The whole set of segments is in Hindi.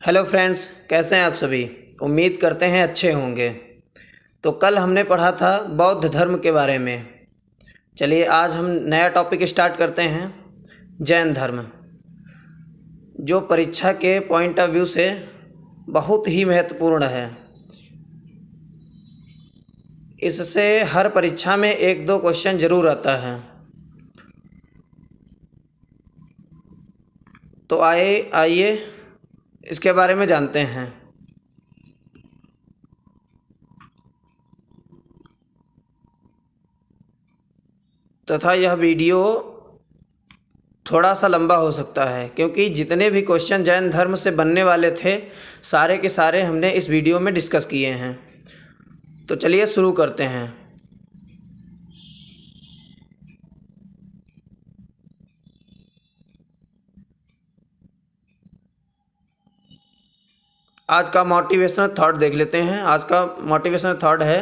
हेलो फ्रेंड्स, कैसे हैं आप सभी। उम्मीद करते हैं अच्छे होंगे। तो कल हमने पढ़ा था बौद्ध धर्म के बारे में। चलिए आज हम नया टॉपिक स्टार्ट करते हैं, जैन धर्म, जो परीक्षा के पॉइंट ऑफ व्यू से बहुत ही महत्वपूर्ण है। इससे हर परीक्षा में एक दो क्वेश्चन ज़रूर आता है। तो आइए इसके बारे में जानते हैं। तथा यह वीडियो थोड़ा सा लंबा हो सकता है, क्योंकि जितने भी क्वेश्चन जैन धर्म से बनने वाले थे सारे के सारे हमने इस वीडियो में डिस्कस किए हैं। तो चलिए शुरू करते हैं। आज का मोटिवेशनल थॉट देख लेते हैं। आज का मोटिवेशनल थॉट है,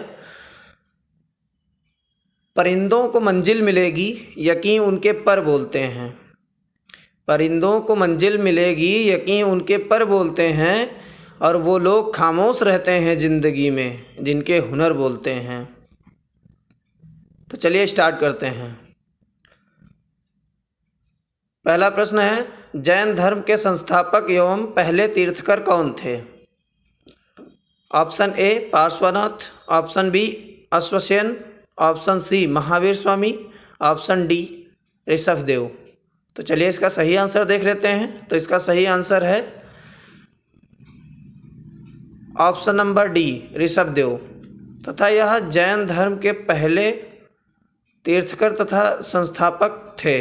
परिंदों को मंजिल मिलेगी, यकीन उनके पर बोलते हैं। परिंदों को मंजिल मिलेगी, यकीन उनके पर बोलते हैं, और वो लोग खामोश रहते हैं ज़िंदगी में जिनके हुनर बोलते हैं। तो चलिए स्टार्ट करते हैं। पहला प्रश्न है, जैन धर्म के संस्थापक एवं पहले तीर्थकर कौन थे। Option A Parshvanath, option B Ashvasen, option C Mahavir Swami, option D Rishabhdev. तो चलिए इसका सही आंसर देख लेते हैं। तो इसका सही आंसर है ऑप्शन नंबर डी ऋषभदेव, तथा यह जैन धर्म के पहले तीर्थकर तथा संस्थापक थे।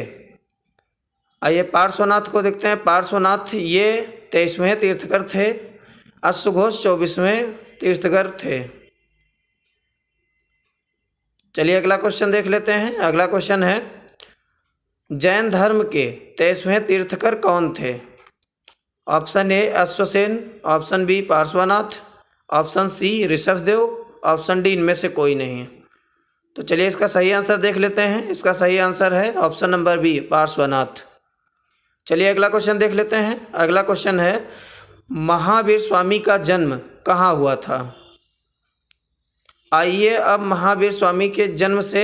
आइए पार्श्वनाथ को देखते हैं। पार्श्वनाथ ये 23वें तीर्थकर थे, अश्वघोष 24वें तीर्थकर थे। चलिए अगला क्वेश्चन देख लेते हैं। अगला क्वेश्चन है, जैन धर्म के 23वें तीर्थकर कौन थे। Option A Ashvasen, option B Parshvanath, option C Rishabhdev, option D इनमें से कोई नहीं। तो चलिए इसका सही आंसर देख लेते हैं। इसका सही आंसर है ऑप्शन नंबर बी पार्श्वनाथ। चलिए अगला क्वेश्चन देख लेते हैं। अगला क्वेश्चन है, महावीर स्वामी का जन्म कहाँ हुआ था। आइए अब महावीर स्वामी के जन्म से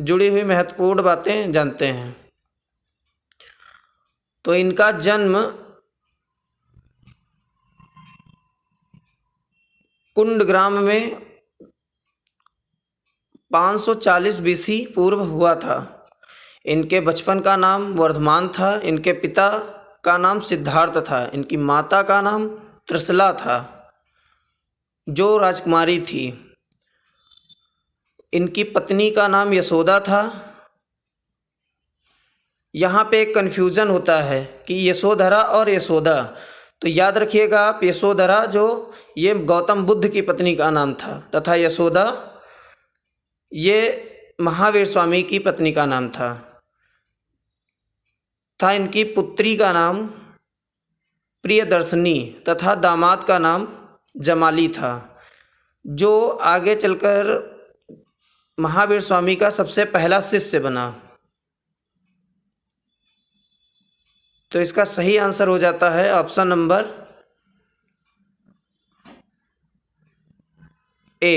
जुड़ी हुई महत्वपूर्ण बातें जानते हैं। तो इनका जन्म कुंडग्राम में 540 बीसी पूर्व हुआ था। इनके बचपन का नाम वर्धमान था। इनके पिता का नाम सिद्धार्थ था। इनकी माता का नाम त्रिशला था, जो राजकुमारी थी। इनकी पत्नी का नाम यशोदा था। यहाँ पे एक कन्फ्यूज़न होता है कि यशोधरा और यशोदा। तो याद रखिएगा आप, यशोधरा जो ये गौतम बुद्ध की पत्नी का नाम था, तथा यशोदा ये महावीर स्वामी की पत्नी का नाम था। इनकी पुत्री का नाम प्रियदर्शनी तथा दामाद का नाम जमाली था, जो आगे चलकर महावीर स्वामी का सबसे पहला शिष्य बना। तो इसका सही आंसर हो जाता है ऑप्शन नंबर ए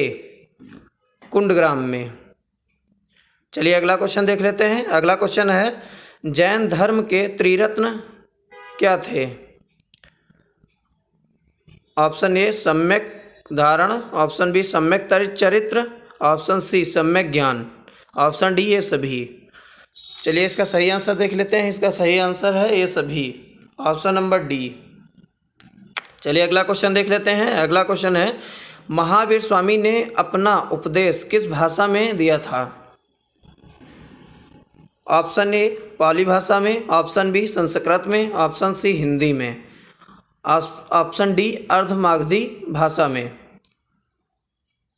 कुंडग्राम में। चलिए अगला क्वेश्चन देख लेते हैं। अगला क्वेश्चन है, जैन धर्म के त्रिरत्न क्या थे। ऑप्शन ए सम्यक धारण, ऑप्शन बी सम्यक चरित्र, ऑप्शन सी सम्यक ज्ञान, ऑप्शन डी ये सभी। चलिए इसका सही आंसर देख लेते हैं। इसका सही आंसर है ये सभी, ऑप्शन नंबर डी। चलिए अगला क्वेश्चन देख लेते हैं। अगला क्वेश्चन है, महावीर स्वामी ने अपना उपदेश किस भाषा में दिया था। ऑप्शन ए पाली भाषा में, ऑप्शन बी संस्कृत में, ऑप्शन सी हिंदी में, ऑप्शन डी अर्धमागधी भाषा में।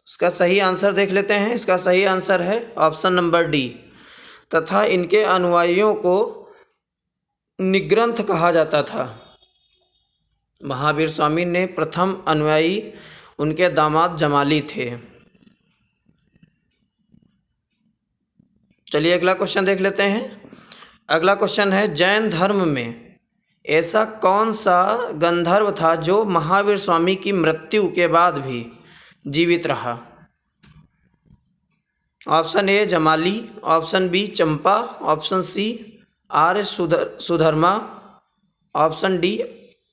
इसका सही आंसर देख लेते हैं। इसका सही आंसर है ऑप्शन नंबर डी, तथा इनके अनुयायियों को निग्रंथ कहा जाता था। महावीर स्वामी ने प्रथम अनुयायी उनके दामाद जमाली थे। चलिए अगला क्वेश्चन देख लेते हैं। अगला क्वेश्चन है, जैन धर्म में ऐसा कौन सा गंधर्व था जो महावीर स्वामी की मृत्यु के बाद भी जीवित रहा? Option A Jamali, option B Champa, option C Arya Sudharma, option D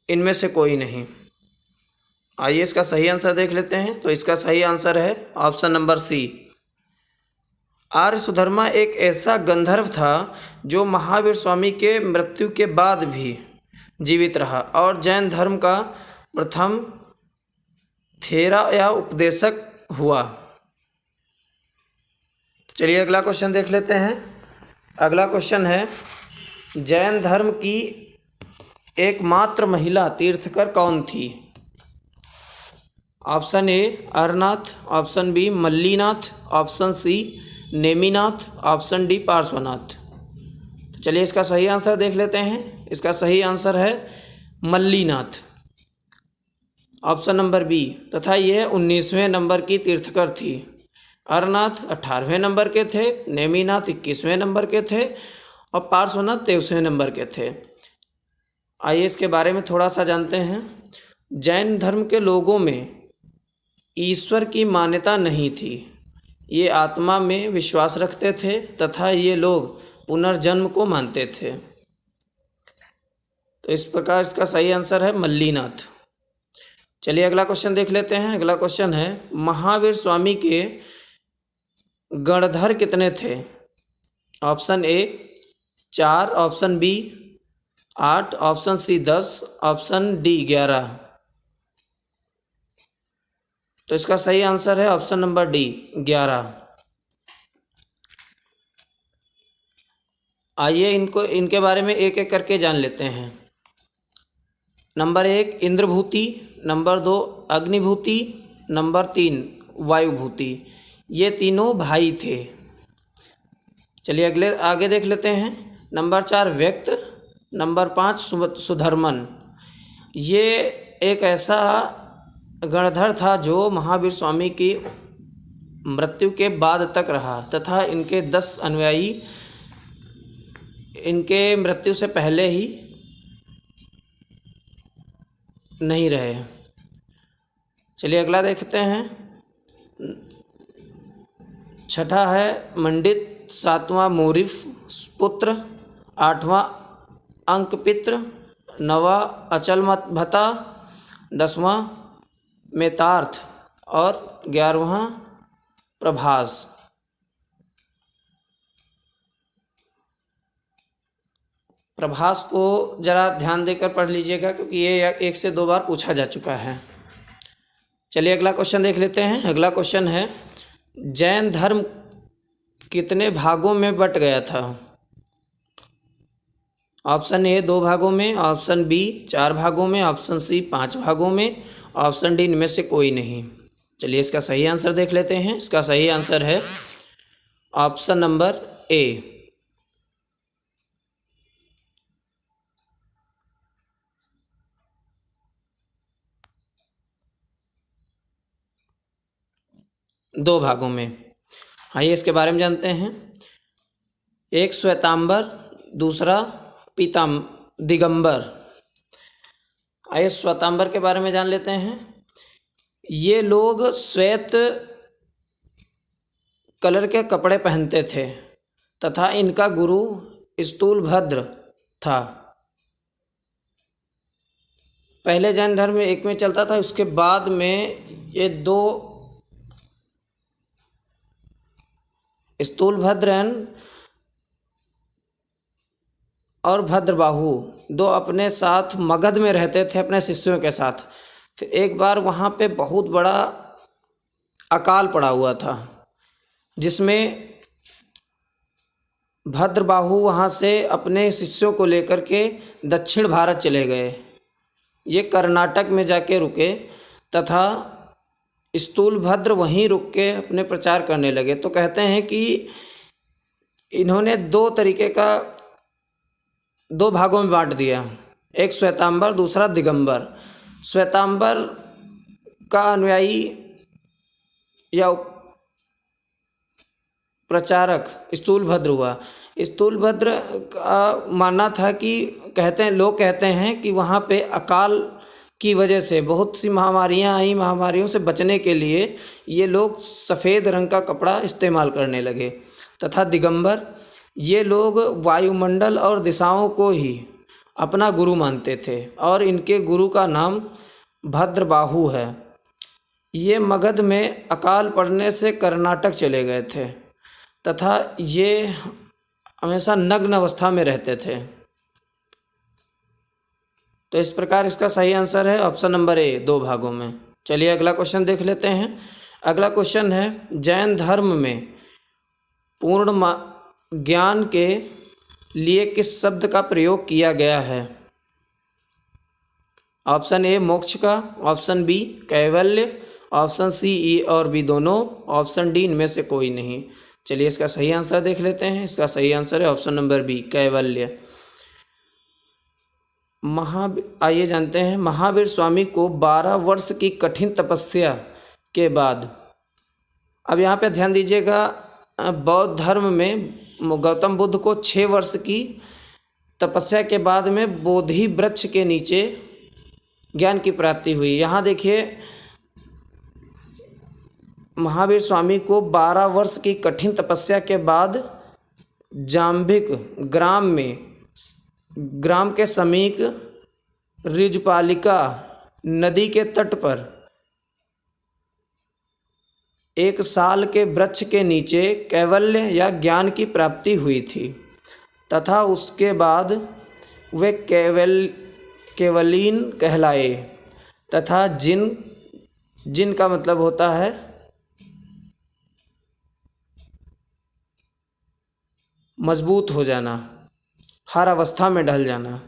इनमें से कोई नहीं। आइए इसका सही आंसर देख लेते हैं। तो इसका सही आंसर है option number C. Arya Sudharma एक ऐसा गंधर्व था जो महावीर स्वामी के मृत्यु के बाद भी जीवित रहा और जैन धर्म का प्रथम थेरा या उपदेशक हुआ। चलिए अगला क्वेश्चन देख लेते हैं। अगला क्वेश्चन है, जैन धर्म की एकमात्र महिला तीर्थकर कौन थी? Option A Arnath, option B Mallinath, option C Neminath, option D Parshvanath. तो चलिए इसका सही आंसर देख लेते हैं। इसका सही आंसर है मल्लीनाथ, ऑप्शन नंबर बी। तथा यह 19वें नंबर की तीर्थकर थी। अरनाथ 18वें नंबर के थे, नेमिनाथ 21वें नंबर के थे और पार्श्वनाथ 23वें नंबर के थे। आइए इसके बारे में थोड़ा सा जानते हैं। जैन धर्म के लोगों में ईश्वर की मान्यता नहीं थी। ये आत्मा में विश्वास रखते थे तथा ये लोग पुनर्जन्म को मानते थे। तो इस प्रकार इसका सही आंसर है मल्लीनाथ। चलिए अगला क्वेश्चन देख लेते हैं। अगला क्वेश्चन है, महावीर स्वामी के गणधर कितने थे? Option A 4, option B 8, option C 10, option D 11। तो इसका सही आंसर है ऑप्शन नंबर डी 11। आइए इनके बारे में एक एक करके जान लेते हैं। Number 1 Indrabhuti, number 2 Agnibhuti, number 3 Vayubhuti. ये तीनों भाई थे। चलिए आगे देख लेते हैं। नंबर 4 व्यक्त, नंबर 5 सुधर्मन। ये एक ऐसा गणधर था जो महावीर स्वामी की मृत्यु के बाद तक रहा तथा इनके 10 अनुयायी इनके मृत्यु से पहले ही नहीं रहे। चलिए अगला देखते हैं। छठा है मंडित, 7वां मोरिफ पुत्र, 8वां अंकपित्र, 9वां अचल भता, 10वां मेतार्थ और 11वां प्रभास। प्रभास को ज़रा ध्यान देकर पढ़ लीजिएगा क्योंकि ये 1 से 2 बार पूछा जा चुका है। चलिए अगला क्वेश्चन देख लेते हैं। अगला क्वेश्चन है, जैन धर्म कितने भागों में बट गया था? ऑप्शन ए 2 भागों में, ऑप्शन बी 4 भागों में, ऑप्शन सी 5 भागों में, ऑप्शन डी इनमें से कोई नहीं। चलिए इसका सही आंसर देख लेते हैं। इसका सही आंसर है ऑप्शन नंबर ए। दो भागों में। आइए इसके बारे में जानते हैं। एक श्वेतांबर, दूसरा दिगंबर। आइए श्वेतांबर के बारे में जान लेते हैं। ये लोग श्वेत कलर के कपड़े पहनते थे तथा इनका गुरु स्थूलभद्र था। पहले जैन धर्म में एक में चलता था, उसके बाद में ये 2 स्थूलभद्र और भद्रबाहु 2 अपने साथ मगध में रहते थे अपने शिष्यों के साथ। फिर एक बार वहाँ पे बहुत बड़ा अकाल पड़ा हुआ था जिसमें भद्रबाहु वहाँ से अपने शिष्यों को लेकर के दक्षिण भारत चले गए। ये कर्नाटक में जाके रुके तथा स्थूलभद्र वहीं रुक के अपने प्रचार करने लगे। तो कहते हैं कि इन्होंने 2 तरीके का 2 भागों में बांट दिया, एक श्वेतांबर, दूसरा दिगंबर। श्वेतांबर का अनुयायी या प्रचारक स्थूलभद्र हुआ। स्थूलभद्र का मानना था कि लोग कहते हैं कि वहाँ पे अकाल की वजह से बहुत सी महामारियाँ आई, महामारियों से बचने के लिए ये लोग सफ़ेद रंग का कपड़ा इस्तेमाल करने लगे। तथा दिगंबर, ये लोग वायुमंडल और दिशाओं को ही अपना गुरु मानते थे और इनके गुरु का नाम भद्रबाहु है। ये मगध में अकाल पड़ने से कर्नाटक चले गए थे तथा ये हमेशा नग्न अवस्था में रहते थे। तो इस प्रकार इसका सही आंसर है ऑप्शन नंबर ए, 2 भागों में। चलिए अगला क्वेश्चन देख लेते हैं। अगला क्वेश्चन है, जैन धर्म में पूर्ण ज्ञान के लिए किस शब्द का प्रयोग किया गया है? ऑप्शन ए मोक्ष का, ऑप्शन बी कैवल्य, ऑप्शन सी ई और बी दोनों, ऑप्शन डी इनमें से कोई नहीं। चलिए इसका सही आंसर देख लेते हैं। इसका सही आंसर है ऑप्शन नंबर बी कैवल्य। आइए जानते हैं, महावीर स्वामी को 12 वर्ष की कठिन तपस्या के बाद, अब यहाँ पे ध्यान दीजिएगा, बौद्ध धर्म में गौतम बुद्ध को 6 वर्ष की तपस्या के बाद में बोधि वृक्ष के नीचे ज्ञान की प्राप्ति हुई। यहाँ देखिए, महावीर स्वामी को 12 वर्ष की कठिन तपस्या के बाद जाम्बिक ग्राम के समीप ऋजुपालिका नदी के तट पर 1 साल के वृक्ष के नीचे कैवल्य या ज्ञान की प्राप्ति हुई थी तथा उसके बाद वे केवलीन कहलाए तथा जिन का मतलब होता है मजबूत हो जाना, हर अवस्था में ढल जाना।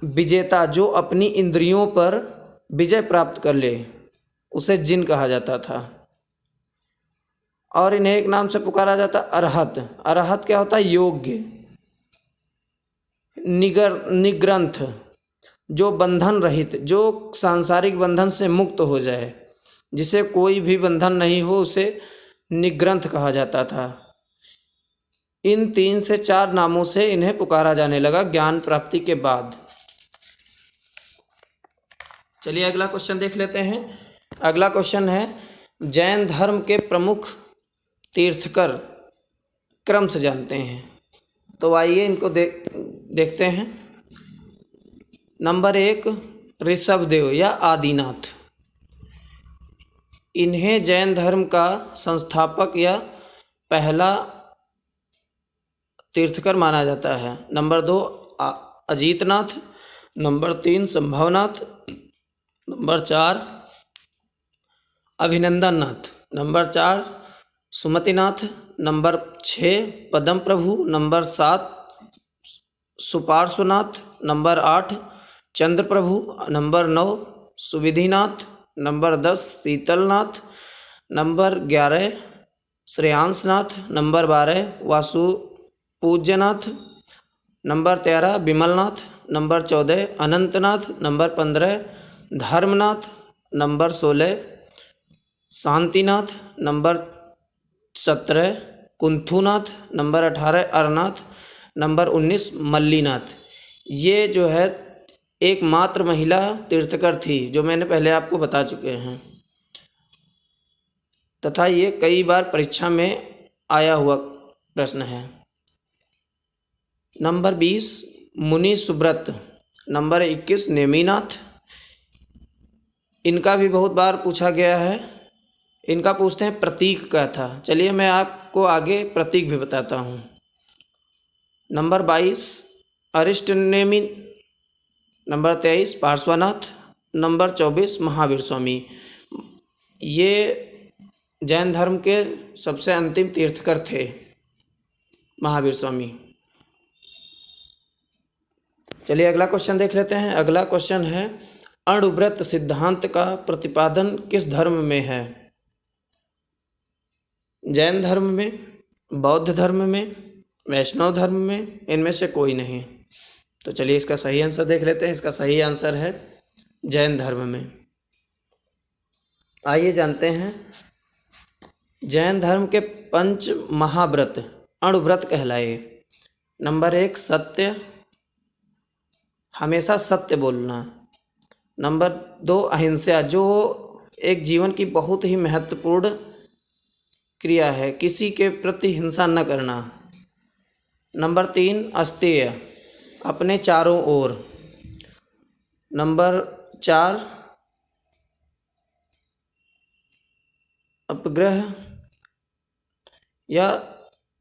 विजेता, जो अपनी इंद्रियों पर विजय प्राप्त कर ले, उसे जिन कहा जाता था। और इन्हें एक नाम से पुकारा जाता अरहत। अरहत क्या होता है? योग्य। निग्रंथ, जो बंधन रहित, जो सांसारिक बंधन से मुक्त हो जाए, जिसे कोई भी बंधन नहीं हो, उसे निग्रंथ कहा जाता था। इन 3 से 4 नामों से इन्हें पुकारा जाने लगा ज्ञान प्राप्ति के बाद। चलिए अगला क्वेश्चन देख लेते हैं। अगला क्वेश्चन है, जैन धर्म के प्रमुख तीर्थकर क्रम से जानते हैं। तो आइए इनको देखते हैं। नंबर 1 ऋषभदेव या आदिनाथ, इन्हें जैन धर्म का संस्थापक या पहला तीर्थकर माना जाता है। Number 2 Ajitnath, number 3 Sambhavnath, number 4 Abhinandannath, number 4 Sumatinath, number 6 Padma Prabhu, number 7 Suparshvanath, number 8 Chandra Prabhu, number 9 Suvidhinath, number 10 Sheetalnath, number 11 Shreyansnath, number 12 Vasu Pujyanath, number 13 Vimalnath, number 14 Anantnath, number 15 Dharmnath, number 16 Shantinath, number 17 Kunthunath, number 18 Arnath, number 19 Mallinath. ये जो है एकमात्र महिला तीर्थकर थी, जो मैंने पहले आपको बता चुके हैं, तथा ये कई बार परीक्षा में आया हुआ प्रश्न है। नंबर 20 मुनि सुब्रत, नंबर 21 नेमिनाथ, इनका भी बहुत बार पूछा गया है। इनका पूछते हैं प्रतीक क्या था। चलिए मैं आपको आगे प्रतीक भी बताता हूँ। Number 22 Arishtanemi, number 23 Parshvanath, number 24 Mahavir Swami. ये जैन धर्म के सबसे अंतिम तीर्थकर थे महावीर स्वामी। चलिए अगला क्वेश्चन देख लेते हैं। अगला क्वेश्चन है, अणुव्रत सिद्धांत का प्रतिपादन किस धर्म में है? जैन धर्म में, बौद्ध धर्म में, वैष्णव धर्म में, इनमें से कोई नहीं। तो चलिए इसका सही आंसर देख लेते हैं। इसका सही आंसर है जैन धर्म में। आइए जानते हैं, जैन धर्म के पंच महाव्रत अणुव्रत कहलाए। नंबर 1 सत्य, हमेशा सत्य बोलना। नंबर 2 अहिंसा, जो एक जीवन की बहुत ही महत्वपूर्ण क्रिया है, किसी के प्रति हिंसा न करना। नंबर 3 अस्तेय, अपने चारों ओर। नंबर 4 अपग्रह या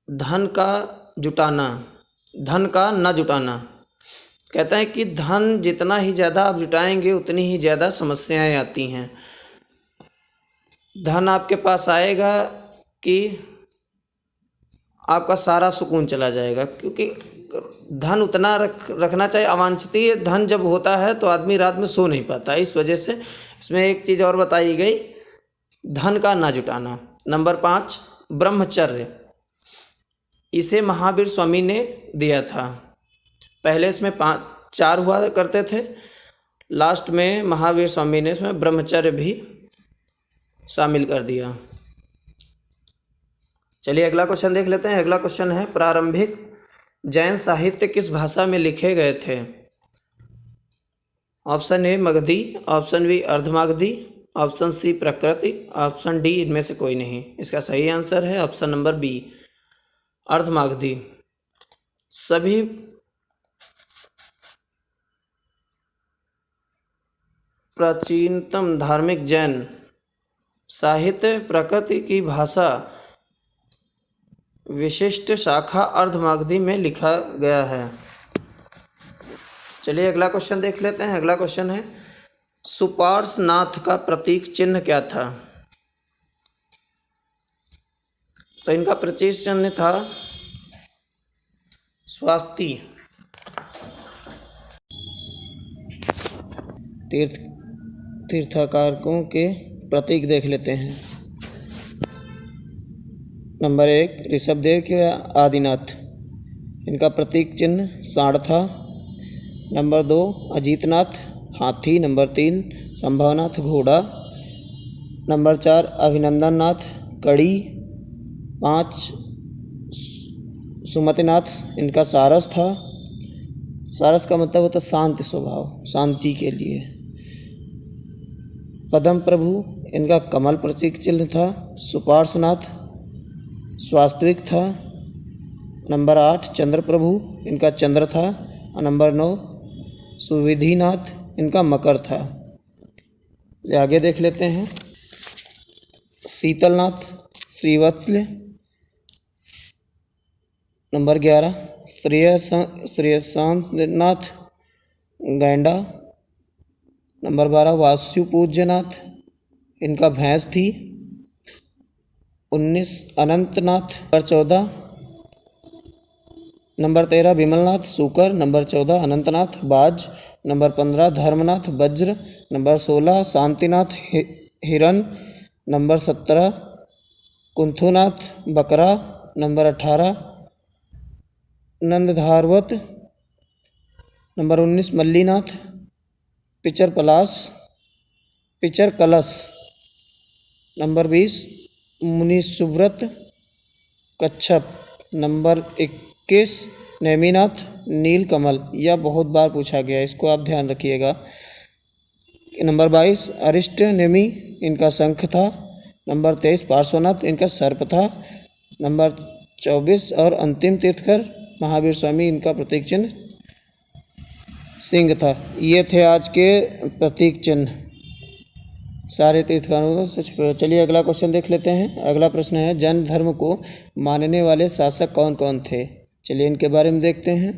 धन का जुटाना, धन का न जुटाना। कहता है कि धन जितना ही ज़्यादा आप जुटाएंगे उतनी ही ज़्यादा समस्याएं आती हैं। धन आपके पास आएगा कि आपका सारा सुकून चला जाएगा, क्योंकि धन उतना रखना चाहिए। अवांछनीय धन जब होता है तो आदमी रात में सो नहीं पाता। इस वजह से इसमें एक चीज़ और बताई गई, धन का ना जुटाना। नंबर 5 ब्रह्मचर्य, इसे महावीर स्वामी ने दिया था। पहले इसमें 4 हुआ करते थे, लास्ट में महावीर स्वामी ने इसमें ब्रह्मचर्य भी शामिल कर दिया। चलिए अगला क्वेश्चन देख लेते हैं। अगला क्वेश्चन है, प्रारंभिक जैन साहित्य किस भाषा में लिखे गए थे? Option A Magadhi, option B Ardhamagadhi, option C Prakriti, option D इनमें से कोई नहीं। इसका सही आंसर है ऑप्शन नंबर बी अर्धमागधी। सभी प्राचीनतम धार्मिक जैन साहित्य प्रकृति की भाषा विशिष्ट शाखा अर्धमागधी में लिखा गया है। चलिए अगला क्वेश्चन देख लेते हैं। अगला क्वेश्चन है, सुपार्श्वनाथ का प्रतीक चिन्ह क्या था? तो इनका प्रतीक चिन्ह था स्वास्ति। तीर्थाकारकों के प्रतीक देख लेते हैं। नंबर 1 ऋषभदेव के आदिनाथ, इनका प्रतीक चिन्ह सांड था। नंबर 2 अजीतनाथ हाथी। नंबर 3 संभवनाथ घोड़ा। नंबर 4 अभिनंदननाथ कड़ी। 5 सुमतिनाथ, इनका सारस था। सारस का मतलब होता शांति स्वभाव, शांति के लिए। पद्म प्रभु, इनका कमल प्रतीक चिन्ह था। सुपार्श्वनाथ स्वास्तिक था। नंबर 8 चंद्र प्रभु, इनका चंद्र था। और नंबर 9 सुविधिनाथ, इनका मकर था। आगे देख लेते हैं। शीतलनाथ श्रीवत्सल। नंबर 11 श्रेयसांतनाथ गैंडा। नंबर 12 वासुपूज्यनाथ, इनका भैंस थी। 19 अनंतनाथ। नंबर 14 नंबर 13 विमलनाथ सूकर। नंबर 14 अनंतनाथ बाज। नंबर 15 धर्मनाथ वज्र। नंबर 16 शांतिनाथ हिरन। नंबर 17 कुंथुनाथ बकरा। नंबर 18 नंदधारवत। नंबर 19 मल्लीनाथ पिचर कलश। नंबर 20 मुनिसुव्रत कच्छप। नंबर 21 नेमिनाथ नीलकमल। यह बहुत बार पूछा गया, इसको आप ध्यान रखिएगा। नंबर 22 अरिष्ट नेमि, इनका शंख था। नंबर 23 पार्श्वनाथ, इनका सर्प था। नंबर 24 और अंतिम तीर्थकर महावीर स्वामी, इनका प्रतीक चिन्ह सिंह था। ये थे आज के प्रतीक चिन्ह सारे तीर्थकारों से। चलिए अगला क्वेश्चन देख लेते हैं। अगला प्रश्न है, जैन धर्म को मानने वाले शासक कौन कौन थे? चलिए इनके बारे में देखते हैं।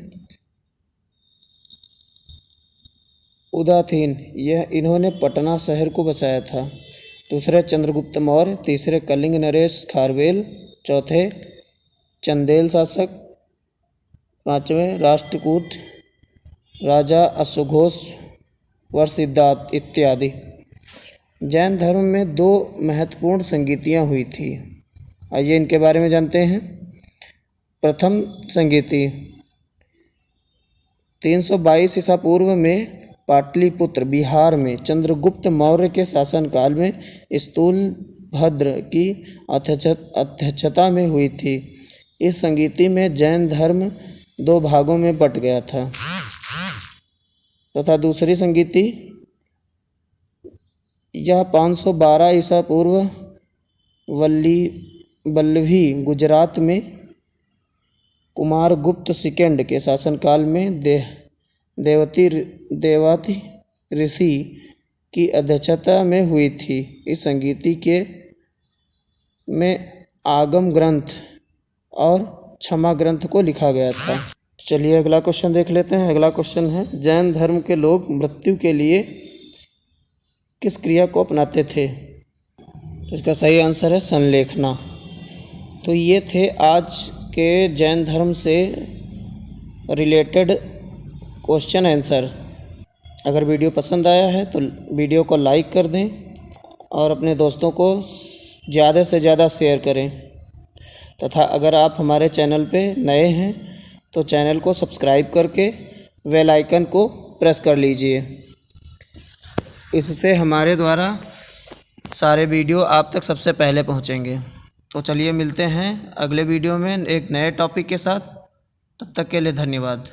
उदासीन, यह इन्होंने पटना शहर को बसाया था। दूसरे चंद्रगुप्त मौर्य। तीसरे कलिंग नरेश खारवेल। चौथे चंदेल शासक। पांचवें राष्ट्रकूट राजा अश्वघोष व सिद्धार्थ इत्यादि। जैन धर्म में 2 महत्वपूर्ण संगीतियाँ हुई थी। आइए इनके बारे में जानते हैं। प्रथम संगीति 322 ईसा पूर्व में पाटलिपुत्र बिहार में चंद्रगुप्त मौर्य के शासनकाल में स्थूल भद्र की अध्यक्षता में हुई थी। इस संगीति में जैन धर्म 2 भागों में बट गया था तथा दूसरी संगीति यह 512 ईसा पूर्व वल्लभी गुजरात में कुमारगुप्त सेकंड के शासनकाल में देवती ऋषि की अध्यक्षता में हुई थी। इस संगीति के में आगम ग्रंथ और क्षमा ग्रंथ को लिखा गया था। चलिए अगला क्वेश्चन देख लेते हैं। अगला क्वेश्चन है, जैन धर्म के लोग मृत्यु के लिए किस क्रिया को अपनाते थे? तो इसका सही आंसर है संलेखना। तो ये थे आज के जैन धर्म से रिलेटेड क्वेश्चन आंसर। अगर वीडियो पसंद आया है तो वीडियो को लाइक कर दें और अपने दोस्तों को ज़्यादा से ज़्यादा शेयर करें तथा अगर आप हमारे चैनल पे नए हैं तो चैनल को सब्सक्राइब करके बेल आइकन को प्रेस कर लीजिए। इससे हमारे द्वारा सारे वीडियो आप तक सबसे पहले पहुंचेंगे। तो चलिए मिलते हैं अगले वीडियो में एक नए टॉपिक के साथ। तब तक के लिए धन्यवाद।